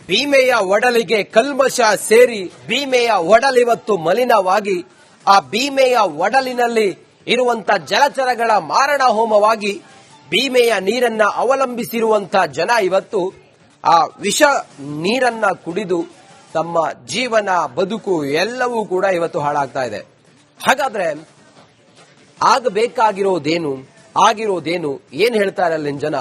ಭೀಮೆಯ ಒಡಲಿಗೆ ಕಲ್ಮಶ ಸೇರಿ ಭೀಮೆಯ ಒಡಲಿವತ್ತು ಮಲಿನವಾಗಿ ಆ ಭೀಮೆಯ ಒಡಲಿನಲ್ಲಿ ಇರುವಂತ ಜಲಚರಗಳ ಮಾರಣ ಹೋಮವಾಗಿ ಭೀಮೆಯ ನೀರನ್ನ ಅವಲಂಬಿಸಿರುವಂತ ಜನ ಇವತ್ತು ಆ ವಿಷ ನೀರನ್ನ ಕುಡಿದು ತಮ್ಮ ಜೀವನ ಬದುಕು ಎಲ್ಲವೂ ಕೂಡ ಇವತ್ತು ಹಾಳಾಗ್ತಾ ಇದೆ. ಹಾಗಾದ್ರೆ ಆಗಬೇಕಾಗಿರೋದೇನು, ಆಗಿರೋದೇನು, ಏನ್ ಹೇಳ್ತಾರೆ ಅಲ್ಲಿನ ಜನ?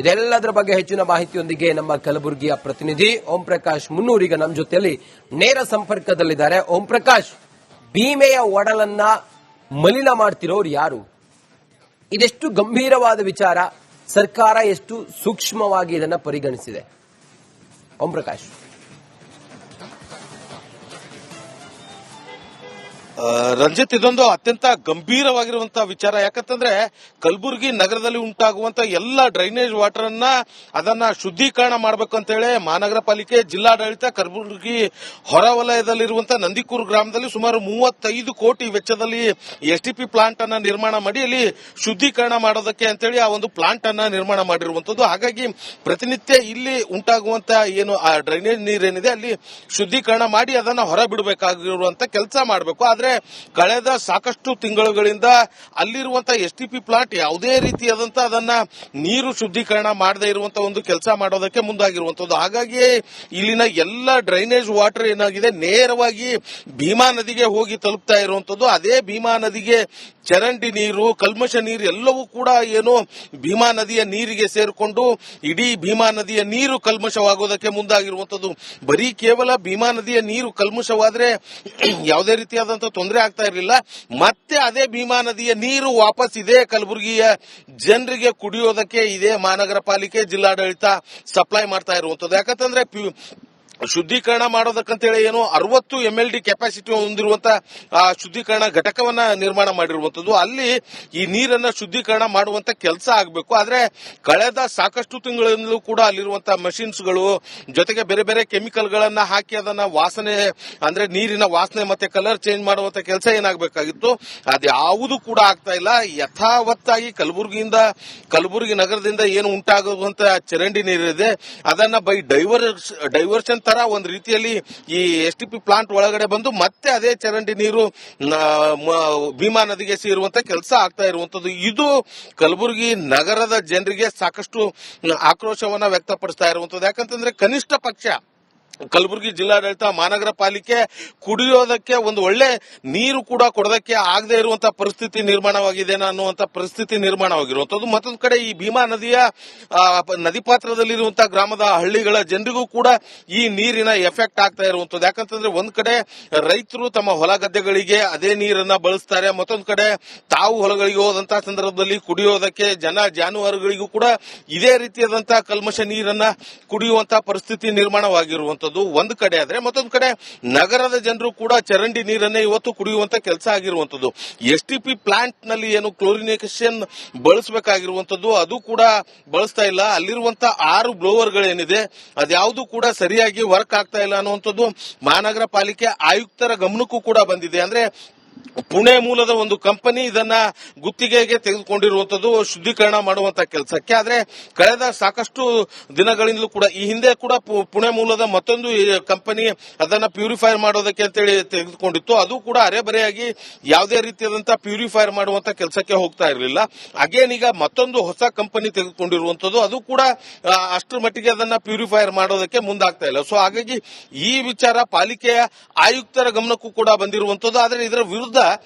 ಇದೆಲ್ಲದರ ಬಗ್ಗೆ ಹೆಚ್ಚಿನ ಮಾಹಿತಿಯೊಂದಿಗೆ ನಮ್ಮ ಕಲಬುರಗಿಯ ಪ್ರತಿನಿಧಿ ಓಂ ಪ್ರಕಾಶ್ ಮುನ್ನೂರ್ ಈಗ ನಮ್ಮ ಜೊತೆಯಲ್ಲಿ ನೇರ ಸಂಪರ್ಕದಲ್ಲಿದ್ದಾರೆ. ಓಂ ಪ್ರಕಾಶ್, ಭೀಮೆಯ ಒಡಲನ್ನ ಮಲಿನ ಮಾಡ್ತಿರೋರು ಯಾರು? ಇದೆಷ್ಟು ಗಂಭೀರವಾದ ವಿಚಾರ, ಸರ್ಕಾರ ಎಷ್ಟು ಸೂಕ್ಷ್ಮವಾಗಿ ಇದನ್ನ ಪರಿಗಣಿಸಿದೆ? ಓಂ ಪ್ರಕಾಶ್. ರಂಜಿತ್, ಇದೊಂದು ಅತ್ಯಂತ ಗಂಭೀರವಾಗಿರುವಂತಹ ವಿಚಾರ. ಯಾಕಂತಂದ್ರೆ ಕಲಬುರಗಿ ನಗರದಲ್ಲಿ ಉಂಟಾಗುವಂತ ಎಲ್ಲ ಡ್ರೈನೇಜ್ ವಾಟರ್ ಅನ್ನ ಅದನ್ನ ಶುದ್ಧೀಕರಣ ಮಾಡಬೇಕು ಅಂತ ಹೇಳಿ ಮಹಾನಗರ ಪಾಲಿಕೆ, ಜಿಲ್ಲಾಡಳಿತ, ಕಲಬುರಗಿ ಹೊರವಲಯದಲ್ಲಿರುವಂತಹ ನಂದಿಕೂರು ಗ್ರಾಮದಲ್ಲಿ ಸುಮಾರು 35 ಕೋಟಿ ವೆಚ್ಚದಲ್ಲಿ ಎಸ್ಟಿಪಿ ಪ್ಲಾಂಟ್ ಅನ್ನ ನಿರ್ಮಾಣ ಮಾಡಿ ಅಲ್ಲಿ ಶುದ್ಧೀಕರಣ ಮಾಡೋದಕ್ಕೆ ಅಂತೇಳಿ ಆ ಒಂದು ಪ್ಲಾಂಟ್ ಅನ್ನ ನಿರ್ಮಾಣ ಮಾಡಿರುವಂತದ್ದು. ಹಾಗಾಗಿ ಪ್ರತಿನಿತ್ಯ ಇಲ್ಲಿ ಉಂಟಾಗುವಂತ ಏನು ಆ ಡ್ರೈನೇಜ್ ನೀರೇನಿದೆ ಅಲ್ಲಿ ಶುದ್ಧೀಕರಣ ಮಾಡಿ ಅದನ್ನ ಹೊರ ಬಿಡಬೇಕಾಗಿರುವಂತ ಕೆಲಸ ಮಾಡಬೇಕು. ಆದ್ರೆ ಕಳೆದ ಸಾಕಷ್ಟು ತಿಂಗಳುಗಳಿಂದ ಅಲ್ಲಿರುವಂತಹ ಎಸ್ಟಿಪಿ ಪ್ಲಾಂಟ್ ಯಾವುದೇ ರೀತಿಯಾದಂತ ಅದನ್ನ ನೀರು ಶುದ್ಧೀಕರಣ ಮಾಡದೇ ಇರುವಂತಹ ಒಂದು ಕೆಲಸ ಮಾಡೋದಕ್ಕೆ ಮುಂದಾಗಿರುವಂತದ್ದು. ಹಾಗಾಗಿ ಇಲ್ಲಿನ ಎಲ್ಲ ಡ್ರೈನೇಜ್ ವಾಟರ್ ಏನಾಗಿದೆ ನೇರವಾಗಿ ಭೀಮಾ ನದಿಗೆ ಹೋಗಿ ತಲುಪ್ತಾ ಇರುವಂತದ್ದು. ಅದೇ ಭೀಮಾ ನದಿಗೆ ಚರಂಡಿ ನೀರು, ಕಲ್ಮಶ ನೀರು ಎಲ್ಲವೂ ಕೂಡ ಏನು ಭೀಮಾ ನದಿಯ ನೀರಿಗೆ ಸೇರಿಕೊಂಡು ಇಡೀ ಭೀಮಾ ನದಿಯ ನೀರು ಕಲ್ಮಶವಾಗೋದಕ್ಕೆ ಮುಂದಾಗಿರುವಂತದ್ದು. ಬರೀ ಕೇವಲ ಭೀಮಾ ನದಿಯ ನೀರು ಕಲ್ಮಶವಾದ್ರೆ ಯಾವುದೇ ರೀತಿಯಾದಂತಹ ತೊಂದರೆ ಆಗ್ತಾ ಇರಲಿಲ್ಲ. ಮತ್ತೆ ಅದೇ ಭೀಮಾ ನದಿಯ ನೀರು ವಾಪಸ್ ಇದೇ ಕಲಬುರಗಿಯ ಜನರಿಗೆ ಕುಡಿಯೋದಕ್ಕೆ ಇದೇ ಮಹಾನಗರ ಪಾಲಿಕೆ, ಜಿಲ್ಲಾಡಳಿತ ಸಪ್ಲೈ ಮಾಡ್ತಾ ಇರುವಂತದ್ದು. ಯಾಕಂತಂದ್ರೆ ಶುದ್ಧೀಕರಣ ಮಾಡೋದಕ್ಕಂತೇಳಿ ಏನು 60 MLD ಕೆಪಾಸಿಟಿ ಹೊಂದಿರುವಂತಹ ಶುದ್ಧೀಕರಣ ಘಟಕವನ್ನ ನಿರ್ಮಾಣ ಮಾಡಿರುವಂತದ್ದು. ಅಲ್ಲಿ ಈ ನೀರನ್ನ ಶುದ್ಧೀಕರಣ ಮಾಡುವಂತ ಕೆಲಸ ಆಗಬೇಕು. ಆದ್ರೆ ಕಳೆದ ಸಾಕಷ್ಟು ತಿಂಗಳಿಂದಲೂ ಕೂಡ ಅಲ್ಲಿರುವಂತಹ ಮಷಿನ್ಸ್ಗಳು ಜೊತೆಗೆ ಬೇರೆ ಬೇರೆ ಕೆಮಿಕಲ್ ಗಳನ್ನ ಹಾಕಿ ಅದನ್ನ ವಾಸನೆ ಅಂದ್ರೆ ನೀರಿನ ವಾಸನೆ ಮತ್ತೆ ಕಲರ್ ಚೇಂಜ್ ಮಾಡುವಂತ ಕೆಲಸ ಏನಾಗಬೇಕಾಗಿತ್ತು ಅದ್ಯಾವುದು ಕೂಡ ಆಗ್ತಾ ಇಲ್ಲ. ಯಥಾವತ್ತಾಗಿ ಕಲಬುರಗಿ ನಗರದಿಂದ ಏನು ಉಂಟಾಗುವಂತ ಚರಂಡಿ ನೀರಿದೆ ಅದನ್ನ ಬೈ ಡೈವರ್ಷನ್ ತರ ಒಂದು ರೀತಿಯಲ್ಲಿ ಈ ಎಸ್ಟಿಪಿ ಪ್ಲಾಂಟ್ ಒಳಗಡೆ ಬಂದು ಮತ್ತೆ ಅದೇ ಚರಂಡಿ ನೀರು ಭೀಮಾ ನದಿಗೆ ಸೇರುವಂತ ಕೆಲಸ ಆಗ್ತಾ ಇರುವಂತದ್ದು. ಇದು ಕಲಬುರಗಿ ನಗರದ ಜನರಿಗೆ ಸಾಕಷ್ಟು ಆಕ್ರೋಶವನ್ನ ವ್ಯಕ್ತಪಡಿಸ್ತಾ ಇರುವಂತದ್ದು. ಯಾಕಂತಂದ್ರೆ ಕನಿಷ್ಠ ಪಕ್ಷ ಕಲಬುರಗಿ ಜಿಲ್ಲಾಡಳಿತ, ಮಹಾನಗರ ಪಾಲಿಕೆ ಕುಡಿಯೋದಕ್ಕೆ ಒಂದು ಒಳ್ಳೆ ನೀರು ಕೂಡ ಕೊಡೋದಕ್ಕೆ ಆಗದೆ ಇರುವಂತಹ ಪರಿಸ್ಥಿತಿ ನಿರ್ಮಾಣವಾಗಿದೆ ಅನ್ನುವಂತ ಪರಿಸ್ಥಿತಿ ನಿರ್ಮಾಣವಾಗಿರುವಂತದ್ದು. ಮತ್ತೊಂದು ಕಡೆ ಈ ಭೀಮಾ ನದಿಯ ನದಿ ಪಾತ್ರದಲ್ಲಿರುವಂತಹ ಗ್ರಾಮದ ಹಳ್ಳಿಗಳ ಜನರಿಗೂ ಕೂಡ ಈ ನೀರಿನ ಎಫೆಕ್ಟ್ ಆಗ್ತಾ ಇರುವಂತದ್ದು. ಯಾಕಂತಂದ್ರೆ ಒಂದ್ ಕಡೆ ರೈತರು ತಮ್ಮ ಹೊಲ ಗದ್ದೆಗಳಿಗೆ ಅದೇ ನೀರನ್ನ ಬಳಸ್ತಾರೆ, ಮತ್ತೊಂದು ಕಡೆ ತಾವು ಹೊಲಗಳಿಗೆ ಹೋದಂತಹ ಸಂದರ್ಭದಲ್ಲಿ ಕುಡಿಯೋದಕ್ಕೆ ಜಾನುವಾರುಗಳಿಗೂ ಕೂಡ ಇದೇ ರೀತಿಯಾದಂತಹ ಕಲ್ಮಶ ನೀರನ್ನ ಕುಡಿಯುವಂತಹ ಪರಿಸ್ಥಿತಿ ನಿರ್ಮಾಣವಾಗಿರುವಂತದ್ದು ಒಂದು ಕಡೆ. ಆದ್ರೆ ಮತ್ತೊಂದು ಕಡೆ ನಗರದ ಜನರು ಕೂಡ ಚರಂಡಿ ನೀರನ್ನೇ ಇವತ್ತು ಕುಡಿಯುವಂತ ಕೆಲಸ ಆಗಿರುವಂತದ್ದು. ಎಸ್ಟಿಪಿ ಪ್ಲಾಂಟ್ ನಲ್ಲಿ ಏನು ಕ್ಲೋರಿನೇಷನ್ ಬಳಸಬೇಕಾಗಿರುವಂತದ್ದು ಅದು ಕೂಡ ಬಳಸ್ತಾ ಇಲ್ಲ. ಅಲ್ಲಿರುವಂತಹ 6 ಬ್ಲೋವರ್ಗಳೇನಿದೆ ಅದ್ಯಾವುದು ಕೂಡ ಸರಿಯಾಗಿ ವರ್ಕ್ ಆಗ್ತಾ ಇಲ್ಲ ಅನ್ನುವಂಥದ್ದು ಮಹಾನಗರ ಪಾಲಿಕೆ ಆಯುಕ್ತರ ಗಮನಕ್ಕೂ ಕೂಡ ಬಂದಿದೆ. ಅಂದ್ರೆ ಪುಣೆ ಮೂಲದ ಒಂದು ಕಂಪನಿ ಇದನ್ನ ಗುತ್ತಿಗೆಗೆ ತೆಗೆದುಕೊಂಡಿರುವಂತದ್ದು ಶುದ್ಧೀಕರಣ ಮಾಡುವಂತ ಕೆಲಸಕ್ಕೆ. ಆದ್ರೆ ಕಳೆದ ಸಾಕಷ್ಟು ದಿನಗಳಿಂದಲೂ ಕೂಡ ಈ ಹಿಂದೆ ಕೂಡ ಪುಣೆ ಮೂಲದ ಮತ್ತೊಂದು ಕಂಪನಿ ಅದನ್ನ ಪ್ಯೂರಿಫೈರ್ ಮಾಡೋದಕ್ಕೆ ಅಂತೇಳಿ ತೆಗೆದುಕೊಂಡಿತ್ತು. ಅದು ಕೂಡ ಅರೆಬರೆಯಾಗಿ ಯಾವುದೇ ರೀತಿಯಾದಂತಹ ಪ್ಯೂರಿಫೈರ್ ಮಾಡುವಂತ ಕೆಲಸಕ್ಕೆ ಹೋಗ್ತಾ ಇರಲಿಲ್ಲ. ಅಗೇನ್ ಈಗ ಮತ್ತೊಂದು ಹೊಸ ಕಂಪನಿ ತೆಗೆದುಕೊಂಡಿರುವಂತದ್ದು ಅದು ಕೂಡ ಅಷ್ಟರ ಮಟ್ಟಿಗೆ ಅದನ್ನ ಪ್ಯೂರಿಫೈರ್ ಮಾಡೋದಕ್ಕೆ ಮುಂದಾಗ್ತಾ ಇಲ್ಲ. ಸೊ ಹಾಗಾಗಿ ಈ ವಿಚಾರ ಪಾಲಿಕೆಯ ಆಯುಕ್ತರ ಗಮನಕ್ಕೂ ಕೂಡ ಬಂದಿರುವಂತದ್ದು. ಆದ್ರೆ ಇದರ ವಿರುದ್ಧ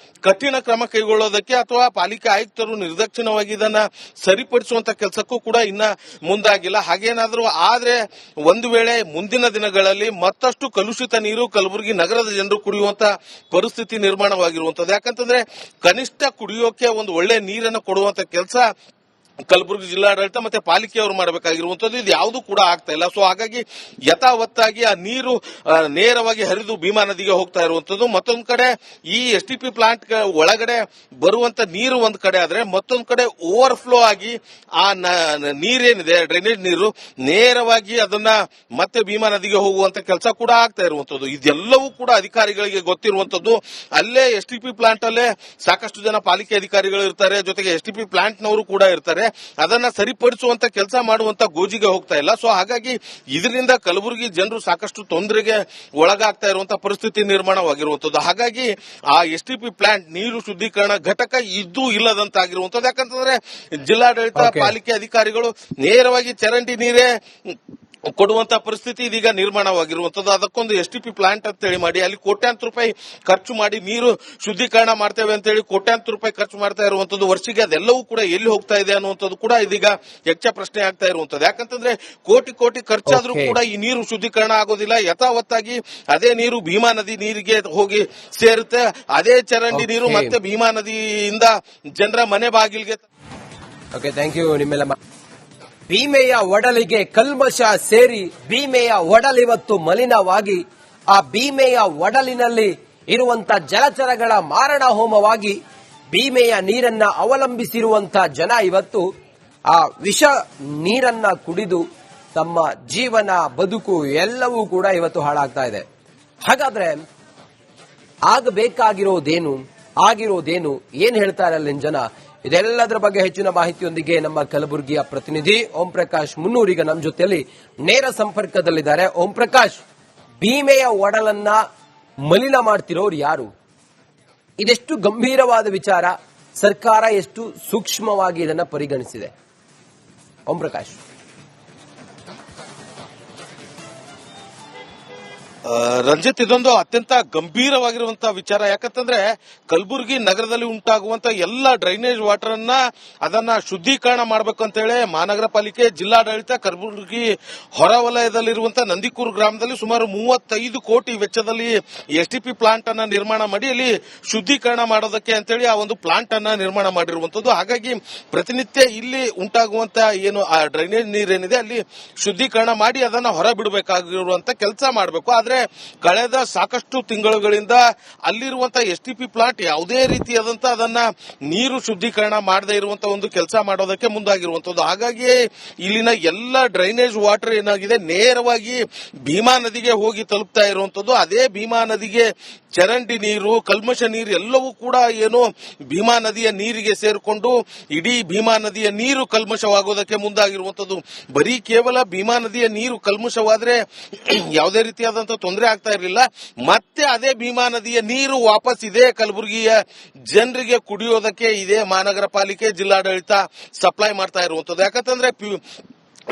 ಕಠಿಣ ಕ್ರಮ ಕೈಗೊಳ್ಳೋದಕ್ಕೆ ಅಥವಾ ಪಾಲಿಕೆ ಆಯುಕ್ತರು ನಿರ್ದಾಕ್ಷಿಣ್ಯವಾಗಿ ಇದನ್ನ ಸರಿಪಡಿಸುವಂತ ಕೆಲಸಕ್ಕೂ ಕೂಡ ಇನ್ನ ಮುಂದಾಗಿಲ್ಲ. ಹಾಗೇನಾದ್ರೂ ಆದ್ರೆ ಒಂದು ವೇಳೆ ಮುಂದಿನ ದಿನಗಳಲ್ಲಿ ಮತ್ತಷ್ಟು ಕಲುಷಿತ ನೀರು ಕಲಬುರಗಿ ನಗರದ ಜನರು ಕುಡಿಯುವಂತ ಪರಿಸ್ಥಿತಿ ನಿರ್ಮಾಣವಾಗಿರುವಂತದ್ದು. ಯಾಕಂತಂದ್ರೆ ಕನಿಷ್ಠ ಕುಡಿಯೋಕೆ ಒಂದು ಒಳ್ಳೆ ನೀರನ್ನು ಕೊಡುವಂತ ಕೆಲಸ ಕಲಬುರಗಿ ಜಿಲ್ಲಾಡಳಿತ ಮತ್ತೆ ಪಾಲಿಕೆಯವರು ಮಾಡಬೇಕಾಗಿರುವಂತದ್ದು. ಇದು ಯಾವುದು ಕೂಡ ಆಗ್ತಾ ಇಲ್ಲ. ಸೊ ಹಾಗಾಗಿ ಯಥಾವತ್ತಾಗಿ ಆ ನೀರು ನೇರವಾಗಿ ಹರಿದು ಭೀಮಾ ನದಿಗೆ ಹೋಗ್ತಾ ಇರುವಂತದ್ದು. ಮತ್ತೊಂದು ಕಡೆ ಈ ಎಸ್ಟಿಪಿ ಪ್ಲಾಂಟ್ ಒಳಗಡೆ ಬರುವಂತ ನೀರು ಒಂದ್ ಕಡೆ ಆದ್ರೆ ಮತ್ತೊಂದು ಕಡೆ ಓವರ್ಫ್ಲೋ ಆಗಿ ಆ ನೀರೇನಿದೆ ಡ್ರೈನೇಜ್ ನೀರು ನೇರವಾಗಿ ಅದನ್ನ ಮತ್ತೆ ಭೀಮಾ ನದಿಗೆ ಹೋಗುವಂತ ಕೆಲಸ ಕೂಡ ಆಗ್ತಾ ಇರುವಂತದ್ದು. ಇದೆಲ್ಲವೂ ಕೂಡ ಅಧಿಕಾರಿಗಳಿಗೆ ಗೊತ್ತಿರುವಂತದ್ದು. ಅಲ್ಲೇ ಎಸ್ಟಿಪಿ ಪ್ಲಾಂಟ್ ಅಲ್ಲೇ ಸಾಕಷ್ಟು ಜನ ಪಾಲಿಕೆ ಅಧಿಕಾರಿಗಳು ಇರ್ತಾರೆ, ಜೊತೆಗೆ ಎಸ್ಟಿಪಿ ಪ್ಲಾಂಟ್ ನವರು ಕೂಡ ಇರ್ತಾರೆ. ಅದನ್ನ ಸರಿಪಡಿಸುವಂತ ಕೆಲಸ ಮಾಡುವಂತ ಗೋಜಿಗೆ ಹೋಗ್ತಾ ಇಲ್ಲ. ಸೊ ಹಾಗಾಗಿ ಇದರಿಂದ ಕಲಬುರಗಿ ಜನರು ಸಾಕಷ್ಟು ತೊಂದರೆಗೆ ಒಳಗಾಗ್ತಾ ಇರುವಂತಹ ಪರಿಸ್ಥಿತಿ ನಿರ್ಮಾಣವಾಗಿರುವಂತದ್ದು. ಹಾಗಾಗಿ ಆ ಎಸ್ಟಿಪಿ ಪ್ಲಾಂಟ್ ನೀರು ಶುದ್ಧೀಕರಣ ಘಟಕ ಇದ್ದು ಇಲ್ಲದಂತಾಗಿರುವಂತದ್ದು. ಯಾಕಂತಂದ್ರೆ ಜಿಲ್ಲಾಡಳಿತ ಪಾಲಿಕೆ ಅಧಿಕಾರಿಗಳು ನೇರವಾಗಿ ಚರಂಡಿ ನೀರೇ ಕೊಡುವಂತ ಪರಿಸ್ಥಿತಿ ಇದೀಗ ನಿರ್ಮಾಣವಾಗಿರುವಂತದ್ದು. ಅದಕ್ಕೊಂದು ಎಸ್ಟಿಪಿ ಪ್ಲಾಂಟ್ ಅಂತ ಹೇಳಿ ಮಾಡಿ ಅಲ್ಲಿ ಕೋಟ್ಯಾಂತರ ರೂಪಾಯಿ ಖರ್ಚು ಮಾಡಿ ನೀರು ಶುದ್ಧೀಕರಣ ಮಾಡ್ತೇವೆ ಅಂತ ಹೇಳಿ ಕೋಟ್ಯಾಂತರ ರೂಪಾಯಿ ಖರ್ಚು ಮಾಡ್ತಾ ಇರುವಂತದ್ದು. ವರ್ಷಿಗೆ ಅದೆಲ್ಲವೂ ಕೂಡ ಎಲ್ಲಿ ಹೋಗ್ತಾ ಇದೆ ಅನ್ನುವಂಥದ್ದು ಕೂಡ ಇದೀಗ ಯಕ್ಷ ಪ್ರಶ್ನೆ ಆಗ್ತಾ ಇರುವಂತದ್ದು. ಯಾಕಂತಂದ್ರೆ ಕೋಟಿ ಕೋಟಿ ಖರ್ಚಾದ್ರೂ ಕೂಡ ಈ ನೀರು ಶುದ್ಧೀಕರಣ ಆಗೋದಿಲ್ಲ. ಯಥಾವತ್ತಾಗಿ ಅದೇ ನೀರು ಭೀಮಾ ನದಿ ನೀರಿಗೆ ಹೋಗಿ ಸೇರುತ್ತೆ. ಅದೇ ಚರಂಡಿ ನೀರು ಮತ್ತೆ ಭೀಮಾ ನದಿಯಿಂದ ಜನರ ಮನೆ ಬಾಗಿಲಿಗೆ. ಓಕೆ, ಥ್ಯಾಂಕ್ ಯು ನಿಮ್ಮೆಲ್ಲ. ಭೀಮೆಯ ಒಡಲಿಗೆ ಕಲ್ಮಶ ಸೇರಿ ಭೀಮೆಯ ಒಡಲಿವತ್ತು ಮಲಿನವಾಗಿ ಆ ಭೀಮೆಯ ಒಡಲಿನಲ್ಲಿ ಇರುವಂತ ಜಲಚರಗಳ ಮಾರಣ ಹೋಮವಾಗಿ ಭೀಮೆಯ ನೀರನ್ನ ಅವಲಂಬಿಸಿರುವಂತ ಜನ ಇವತ್ತು ಆ ವಿಷ ನೀರನ್ನ ಕುಡಿದು ತಮ್ಮ ಜೀವನ ಬದುಕು ಎಲ್ಲವೂ ಕೂಡ ಇವತ್ತು ಹಾಳಾಗ್ತಾ ಇದೆ. ಹಾಗಾದ್ರೆ ಆಗಬೇಕಾಗಿರೋದೇನು, ಆಗಿರೋದೇನು, ಏನ್ ಹೇಳ್ತಾರೆ ಅಲ್ಲಿನ ಜನ? ಇದೆಲ್ಲದರ ಬಗ್ಗೆ ಹೆಚ್ಚಿನ ಮಾಹಿತಿಯೊಂದಿಗೆ ನಮ್ಮ ಕಲಬುರಗಿಯ ಪ್ರತಿನಿಧಿ ಓಂ ಪ್ರಕಾಶ್ ಮುನ್ನೂರ್ ಈಗ ನಮ್ಮ ಜೊತೆಯಲ್ಲಿ ನೇರ ಸಂಪರ್ಕದಲ್ಲಿದ್ದಾರೆ. ಓಂ ಪ್ರಕಾಶ್, ಭೀಮೆಯ ಒಡಲನ್ನ ಮಲಿನ ಮಾಡ್ತಿರೋರು ಯಾರು? ಇದೆಷ್ಟು ಗಂಭೀರವಾದ ವಿಚಾರ, ಸರ್ಕಾರ ಎಷ್ಟು ಸೂಕ್ಷ್ಮವಾಗಿ ಇದನ್ನ ಪರಿಗಣಿಸಿದೆ? ಓಂ ಪ್ರಕಾಶ್. ರಂಜಿತ್, ಇದೊಂದು ಅತ್ಯಂತ ಗಂಭೀರವಾಗಿರುವಂತಹ ವಿಚಾರ. ಯಾಕಂತಂದ್ರೆ ಕಲಬುರಗಿ ನಗರದಲ್ಲಿ ಉಂಟಾಗುವಂತ ಎಲ್ಲ ಡ್ರೈನೇಜ್ ವಾಟರ್ ಅನ್ನ ಅದನ್ನ ಶುದ್ಧೀಕರಣ ಮಾಡಬೇಕು ಅಂತ ಹೇಳಿ ಮಹಾನಗರ ಪಾಲಿಕೆ, ಜಿಲ್ಲಾಡಳಿತ, ಕಲಬುರಗಿ ಹೊರವಲಯದಲ್ಲಿರುವಂತಹ ನಂದಿಕೂರು ಗ್ರಾಮದಲ್ಲಿ ಸುಮಾರು 35 ಕೋಟಿ ವೆಚ್ಚದಲ್ಲಿ ಎಸ್ಟಿಪಿ ಪ್ಲಾಂಟ್ ಅನ್ನ ನಿರ್ಮಾಣ ಮಾಡಿ ಅಲ್ಲಿ ಶುದ್ಧೀಕರಣ ಮಾಡೋದಕ್ಕೆ ಅಂತೇಳಿ ಆ ಒಂದು ಪ್ಲಾಂಟ್ ಅನ್ನ ನಿರ್ಮಾಣ ಮಾಡಿರುವಂತದ್ದು. ಹಾಗಾಗಿ ಪ್ರತಿನಿತ್ಯ ಇಲ್ಲಿ ಉಂಟಾಗುವಂತಹ ಏನು ಆ ಡ್ರೈನೇಜ್ ನೀರೇನಿದೆ ಅಲ್ಲಿ ಶುದ್ಧೀಕರಣ ಮಾಡಿ ಅದನ್ನ ಹೊರ ಬಿಡಬೇಕಾಗಿರುವಂತ ಕೆಲಸ ಮಾಡಬೇಕು. ಆದ್ರೆ ಕಳೆದ ಸಾಕಷ್ಟು ತಿಂಗಳುಗಳಿಂದ ಅಲ್ಲಿರುವಂತಹ ಎಸ್ಟಿಪಿ ಪ್ಲಾಂಟ್ ಯಾವುದೇ ರೀತಿಯಾದಂತಹ ಅದನ್ನ ನೀರು ಶುದ್ಧೀಕರಣ ಮಾಡದೇ ಇರುವಂತಹ ಒಂದು ಕೆಲಸ ಮಾಡೋದಕ್ಕೆ ಮುಂದಾಗಿರುವಂತದ್ದು. ಹಾಗಾಗಿ ಇಲ್ಲಿನ ಎಲ್ಲ ಡ್ರೈನೇಜ್ ವಾಟರ್ ಏನಾಗಿದೆ ನೇರವಾಗಿ ಭೀಮಾ ನದಿಗೆ ಹೋಗಿ ತಲುಪ್ತಾ ಇರುವಂತದ್ದು. ಅದೇ ಭೀಮಾ ನದಿಗೆ ಚರಂಡಿ ನೀರು, ಕಲ್ಮಶ ನೀರು ಎಲ್ಲವೂ ಕೂಡ ಏನು ಭೀಮಾ ನದಿಯ ನೀರಿಗೆ ಸೇರಿಕೊಂಡು ಇಡೀ ಭೀಮಾ ನದಿಯ ನೀರು ಕಲ್ಮಶವಾಗೋದಕ್ಕೆ ಮುಂದಾಗಿರುವಂತದ್ದು. ಬರೀ ಕೇವಲ ಭೀಮಾ ನದಿಯ ನೀರು ಕಲ್ಮಶವಾದ್ರೆ ಯಾವುದೇ ರೀತಿಯಾದಂತಹ ತೊಂದರೆ ಆಗ್ತಾ ಇರಲಿಲ್ಲ. ಮತ್ತೆ ಅದೇ ಭೀಮಾ ನದಿಯ ನೀರು ವಾಪಸ್ ಇದೇ ಕಲಬುರಗಿಯ ಜನರಿಗೆ ಕುಡಿಯೋದಕ್ಕೆ ಇದೇ ಮಹಾನಗರ ಪಾಲಿಕೆ, ಜಿಲ್ಲಾಡಳಿತ ಸಪ್ಲೈ ಮಾಡ್ತಾ ಇರುವಂತದ್ದು. ಯಾಕಂತಂದ್ರೆ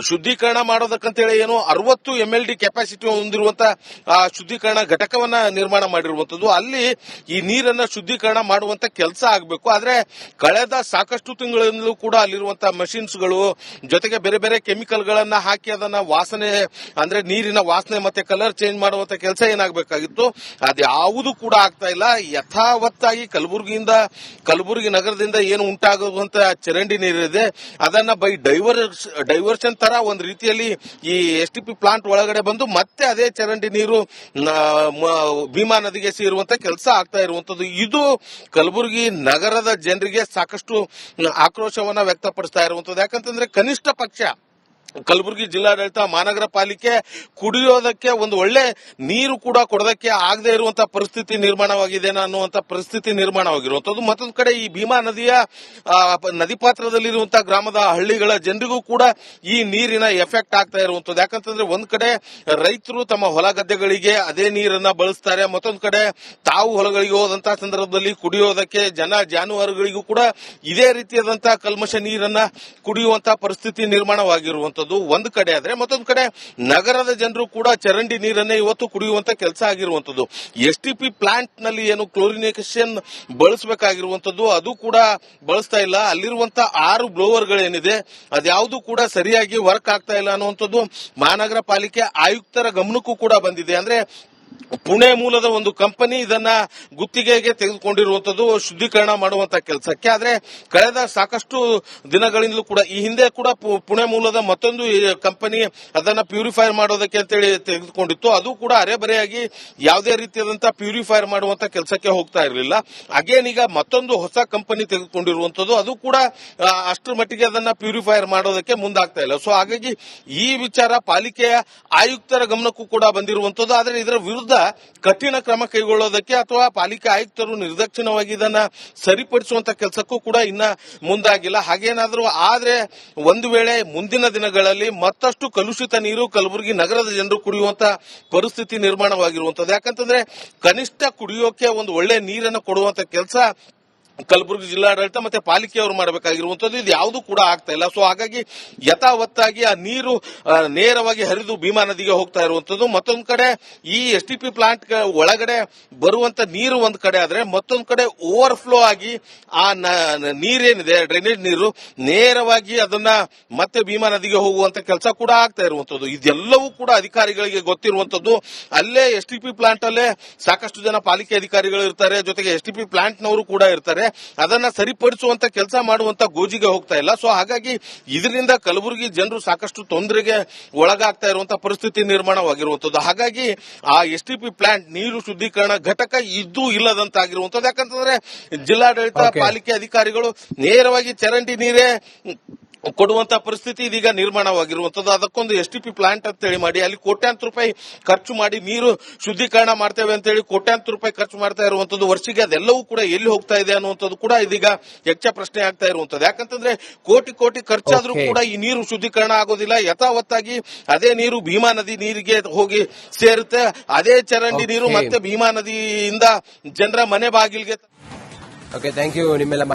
ಶುದ್ಧೀಕರಣ ಮಾಡೋದಕ್ಕಂತೇಳಿ ಏನು 60 MLD ಕೆಪಾಸಿಟಿ ಹೊಂದಿರುವಂತಹ ಶುದ್ಧೀಕರಣ ಘಟಕವನ್ನ ನಿರ್ಮಾಣ ಮಾಡಿರುವಂತದ್ದು. ಅಲ್ಲಿ ಈ ನೀರನ್ನ ಶುದ್ಧೀಕರಣ ಮಾಡುವಂತ ಕೆಲಸ ಆಗಬೇಕು. ಆದ್ರೆ ಕಳೆದ ಸಾಕಷ್ಟು ತಿಂಗಳಿಂದಲೂ ಕೂಡ ಅಲ್ಲಿರುವಂತಹ ಮಷಿನ್ಸ್ಗಳು ಜೊತೆಗೆ ಬೇರೆ ಬೇರೆ ಕೆಮಿಕಲ್ ಗಳನ್ನ ಹಾಕಿ ಅದನ್ನ ವಾಸನೆ ಅಂದ್ರೆ ನೀರಿನ ವಾಸನೆ ಮತ್ತೆ ಕಲರ್ ಚೇಂಜ್ ಮಾಡುವಂತ ಕೆಲಸ ಏನಾಗಬೇಕಾಗಿತ್ತು ಅದ್ಯಾವುದು ಕೂಡ ಆಗ್ತಾ ಇಲ್ಲ. ಯಥಾವತ್ತಾಗಿ ಕಲಬುರಗಿ ನಗರದಿಂದ ಏನು ಉಂಟಾಗುವಂತ ಚರಂಡಿ ನೀರಿದೆ ಅದನ್ನ ಬೈ ಡೈವರ್ಷನ್ ತರ ಒಂದು ರೀತಿಯಲ್ಲಿ ಈ ಎಸ್ಟಿಪಿ ಪ್ಲಾಂಟ್ ಒಳಗಡೆ ಬಂದು ಮತ್ತೆ ಅದೇ ಚರಂಡಿ ನೀರು ಭೀಮಾ ನದಿಗೆ ಸೇರುವಂತ ಕೆಲಸ ಆಗ್ತಾ ಇರುವಂತದ್ದು. ಇದು ಕಲಬುರಗಿ ನಗರದ ಜನರಿಗೆ ಸಾಕಷ್ಟು ಆಕ್ರೋಶವನ್ನ ವ್ಯಕ್ತಪಡಿಸ್ತಾ ಇರುವಂತದ್ದು. ಯಾಕಂತಂದ್ರೆ ಕನಿಷ್ಠ ಪಕ್ಷ ಕಲಬುರಗಿ ಜಿಲ್ಲಾಡಳಿತ, ಮಹಾನಗರ ಪಾಲಿಕೆ ಕುಡಿಯೋದಕ್ಕೆ ಒಂದು ಒಳ್ಳೆ ನೀರು ಕೂಡ ಕೊಡೋದಕ್ಕೆ ಆಗದೆ ಇರುವಂತಹ ಪರಿಸ್ಥಿತಿ ನಿರ್ಮಾಣವಾಗಿದೆ ಅನ್ನುವಂತ ಪರಿಸ್ಥಿತಿ ನಿರ್ಮಾಣವಾಗಿರುವಂತದ್ದು. ಮತ್ತೊಂದು ಕಡೆ ಈ ಭೀಮಾ ನದಿಯ ನದಿ ಪಾತ್ರದಲ್ಲಿರುವಂತಹ ಗ್ರಾಮದ ಹಳ್ಳಿಗಳ ಜನರಿಗೂ ಕೂಡ ಈ ನೀರಿನ ಎಫೆಕ್ಟ್ ಆಗ್ತಾ ಇರುವಂತದ್ದು. ಯಾಕಂತಂದ್ರೆ ಒಂದ್ ಕಡೆ ರೈತರು ತಮ್ಮ ಹೊಲ ಗದ್ದೆಗಳಿಗೆ ಅದೇ ನೀರನ್ನ ಬಳಸ್ತಾರೆ, ಮತ್ತೊಂದು ಕಡೆ ತಾವು ಹೊಲಗಳಿಗೆ ಹೋದಂತಹ ಸಂದರ್ಭದಲ್ಲಿ ಕುಡಿಯೋದಕ್ಕೆ ಜಾನುವಾರುಗಳಿಗೂ ಕೂಡ ಇದೇ ರೀತಿಯಾದಂತಹ ಕಲ್ಮಶ ನೀರನ್ನ ಕುಡಿಯುವಂತಹ ಪರಿಸ್ಥಿತಿ ನಿರ್ಮಾಣವಾಗಿರುವಂತದ್ದು ಒಂದು ಕಡೆ. ಆದ್ರೆ ಮತ್ತೊಂದು ಕಡೆ ನಗರದ ಜನರು ಕೂಡ ಚರಂಡಿ ನೀರನ್ನೇ ಇವತ್ತು ಕುಡಿಯುವಂತ ಕೆಲಸ ಆಗಿರುವಂತದ್ದು. ಎಸ್ಟಿಪಿ ಪ್ಲಾಂಟ್ ನಲ್ಲಿ ಏನು ಕ್ಲೋರಿನೇಷನ್ ಬಳಸಬೇಕಾಗಿರುವಂತದ್ದು ಅದು ಕೂಡ ಬಳಸ್ತಾ ಇಲ್ಲ. ಅಲ್ಲಿರುವಂತ 6 ಬ್ಲೋವರ್ಗಳೇನಿದೆ ಅದ್ಯಾವುದು ಕೂಡ ಸರಿಯಾಗಿ ವರ್ಕ್ ಆಗ್ತಾ ಇಲ್ಲ ಅನ್ನುವಂಥದ್ದು ಮಹಾನಗರ ಪಾಲಿಕೆ ಆಯುಕ್ತರ ಗಮನಕ್ಕೂ ಕೂಡ ಬಂದಿದೆ. ಅಂದ್ರೆ ಪುಣೆ ಮೂಲದ ಒಂದು ಕಂಪನಿ ಇದನ್ನ ಗುತ್ತಿಗೆಗೆ ತೆಗೆದುಕೊಂಡಿರುವಂತದ್ದು ಶುದ್ಧೀಕರಣ ಮಾಡುವಂತ ಕೆಲಸಕ್ಕೆ. ಆದ್ರೆ ಕಳೆದ ಸಾಕಷ್ಟು ದಿನಗಳಿಂದಲೂ ಕೂಡ ಈ ಹಿಂದೆ ಕೂಡ ಪುಣೆ ಮೂಲದ ಮತ್ತೊಂದು ಕಂಪನಿ ಅದನ್ನ ಪ್ಯೂರಿಫೈರ್ ಮಾಡೋದಕ್ಕೆ ಅಂತೇಳಿ ತೆಗೆದುಕೊಂಡಿತ್ತು. ಅದು ಕೂಡ ಅರೆಬರೆಯಾಗಿ ಯಾವುದೇ ರೀತಿಯಾದಂತಹ ಪ್ಯೂರಿಫೈರ್ ಮಾಡುವಂತ ಕೆಲಸಕ್ಕೆ ಹೋಗ್ತಾ ಇರಲಿಲ್ಲ. ಅಗೇನ್ ಈಗ ಮತ್ತೊಂದು ಹೊಸ ಕಂಪನಿ ತೆಗೆದುಕೊಂಡಿರುವಂತದ್ದು ಅದು ಕೂಡ ಅಷ್ಟರ ಮಟ್ಟಿಗೆ ಅದನ್ನ ಪ್ಯೂರಿಫೈರ್ ಮಾಡೋದಕ್ಕೆ ಮುಂದಾಗ್ತಾ ಇಲ್ಲ. ಸೊ ಹಾಗಾಗಿ ಈ ವಿಚಾರ ಪಾಲಿಕೆಯ ಆಯುಕ್ತರ ಗಮನಕ್ಕೂ ಕೂಡ ಬಂದಿರುವಂತದ್ದು. ಆದ್ರೆ ಇದರ ವಿರುದ್ಧ ವಿರುದ್ಧ ಕಠಿಣ ಕ್ರಮ ಕೈಗೊಳ್ಳೋದಕ್ಕೆ ಅಥವಾ ಪಾಲಿಕೆ ಆಯುಕ್ತರು ನಿರ್ದಾಕ್ಷಿಣ್ಯವಾಗಿ ಇದನ್ನ ಸರಿಪಡಿಸುವಂತ ಕೆಲಸಕ್ಕೂ ಕೂಡ ಇನ್ನ ಮುಂದಾಗಿಲ್ಲ. ಹಾಗೇನಾದ್ರೂ ಆದ್ರೆ ಒಂದು ವೇಳೆ ಮುಂದಿನ ದಿನಗಳಲ್ಲಿ ಮತ್ತಷ್ಟು ಕಲುಷಿತ ನೀರು ಕಲಬುರಗಿ ನಗರದ ಜನರು ಕುಡಿಯುವಂತ ಪರಿಸ್ಥಿತಿ ನಿರ್ಮಾಣವಾಗಿರುವಂತದ್ದು. ಯಾಕಂತಂದ್ರೆ ಕನಿಷ್ಠ ಕುಡಿಯೋಕೆ ಒಂದು ಒಳ್ಳೆ ನೀರನ್ನು ಕೊಡುವಂತ ಕೆಲಸ ಕಲಬುರಗಿ ಜಿಲ್ಲಾಡಳಿತ ಮತ್ತೆ ಪಾಲಿಕೆಯವರು ಮಾಡಬೇಕಾಗಿರುವಂತದ್ದು. ಇದು ಯಾವುದೂ ಕೂಡ ಆಗ್ತಾ ಇಲ್ಲ. ಸೊ ಹಾಗಾಗಿ ಯಥಾವತ್ತಾಗಿ ಆ ನೀರು ನೇರವಾಗಿ ಹರಿದು ಭೀಮಾ ನದಿಗೆ ಹೋಗ್ತಾ ಇರುವಂತದ್ದು. ಮತ್ತೊಂದು ಕಡೆ ಈ ಎಸ್ಟಿಪಿ ಪ್ಲಾಂಟ್ ಒಳಗಡೆ ಬರುವಂತ ನೀರು ಒಂದ್ ಕಡೆ ಆದ್ರೆ ಮತ್ತೊಂದು ಕಡೆ ಓವರ್ಫ್ಲೋ ಆಗಿ ಆ ನೀರೇನಿದೆ ಡ್ರೈನೇಜ್ ನೀರು ನೇರವಾಗಿ ಅದನ್ನ ಮತ್ತೆ ಭೀಮಾ ನದಿಗೆ ಹೋಗುವಂತ ಕೆಲಸ ಕೂಡ ಆಗ್ತಾ ಇರುವಂತದ್ದು. ಇದೆಲ್ಲವೂ ಕೂಡ ಅಧಿಕಾರಿಗಳಿಗೆ ಗೊತ್ತಿರುವಂತದ್ದು. ಅಲ್ಲೇ ಎಸ್ಟಿಪಿ ಪ್ಲಾಂಟ್ ಅಲ್ಲೇ ಸಾಕಷ್ಟು ಜನ ಪಾಲಿಕೆ ಅಧಿಕಾರಿಗಳು ಇರ್ತಾರೆ, ಜೊತೆಗೆ ಎಸ್ಟಿಪಿ ಪ್ಲಾಂಟ್ ನವರು ಕೂಡ ಇರ್ತಾರೆ. ಅದನ್ನ ಸರಿಪಡಿಸುವಂತ ಕೆಲಸ ಮಾಡುವಂತ ಗೋಜಿಗೆ ಹೋಗ್ತಾ ಇಲ್ಲ. ಸೊ ಹಾಗಾಗಿ ಇದರಿಂದ ಕಲಬುರಗಿ ಜನರು ಸಾಕಷ್ಟು ತೊಂದರೆಗೆ ಒಳಗಾಗ್ತಾ ಇರುವಂತಹ ಪರಿಸ್ಥಿತಿ ನಿರ್ಮಾಣವಾಗಿರುವಂತದ್ದು. ಹಾಗಾಗಿ ಆ ಎಸ್ಟಿಪಿ ಪ್ಲಾಂಟ್ ನೀರು ಶುದ್ಧೀಕರಣ ಘಟಕ ಇದ್ದು ಇಲ್ಲದಂತಾಗಿರುವಂತದ್ದು. ಯಾಕಂತಂದ್ರೆ ಜಿಲ್ಲಾಡಳಿತ ಪಾಲಿಕೆ ಅಧಿಕಾರಿಗಳು ನೇರವಾಗಿ ಚರಂಡಿ ನೀರೇ ಕೊಡುವಂತ ಪರಿಸ್ಥಿತಿ ಇದೀಗ ನಿರ್ಮಾಣವಾಗಿರುವಂತದ್ದು. ಅದಕ್ಕೊಂದು ಎಸ್ಟಿಪಿ ಪ್ಲಾಂಟ್ ಅಂತೇಳಿ ಮಾಡಿ ಅಲ್ಲಿ ಕೋಟ್ಯಾಂತರ ರೂಪಾಯಿ ಖರ್ಚು ಮಾಡಿ ನೀರು ಶುದ್ಧೀಕರಣ ಮಾಡ್ತೇವೆ ಅಂತೇಳಿ ಕೋಟ್ಯಾಂತರ ರೂಪಾಯಿ ಖರ್ಚು ಮಾಡ್ತಾ ಇರುವಂತದ್ದು. ವರ್ಷಿಗೆ ಅದೆಲ್ಲವೂ ಕೂಡ ಎಲ್ಲಿ ಹೋಗ್ತಾ ಇದೆ ಅನ್ನುವಂಥದ್ದು ಕೂಡ ಇದೀಗ ಯಕ್ಷ ಪ್ರಶ್ನೆ ಆಗ್ತಾ ಇರುವಂತದ್ದು. ಯಾಕಂತಂದ್ರೆ ಕೋಟಿ ಕೋಟಿ ಖರ್ಚಾದ್ರೂ ಕೂಡ ಈ ನೀರು ಶುದ್ಧೀಕರಣ ಆಗೋದಿಲ್ಲ. ಯಥಾವತ್ತಾಗಿ ಅದೇ ನೀರು ಭೀಮಾ ನದಿ ನೀರಿಗೆ ಹೋಗಿ ಸೇರುತ್ತೆ. ಅದೇ ಚರಂಡಿ ನೀರು ಮತ್ತೆ ಭೀಮಾ ನದಿಯಿಂದ ಜನರ ಮನೆ ಬಾಗಿಲಿಗೆ. ಓಕೆ, ಥ್ಯಾಂಕ್ ಯು ನಿಮ್ಮೆಲ್ಲ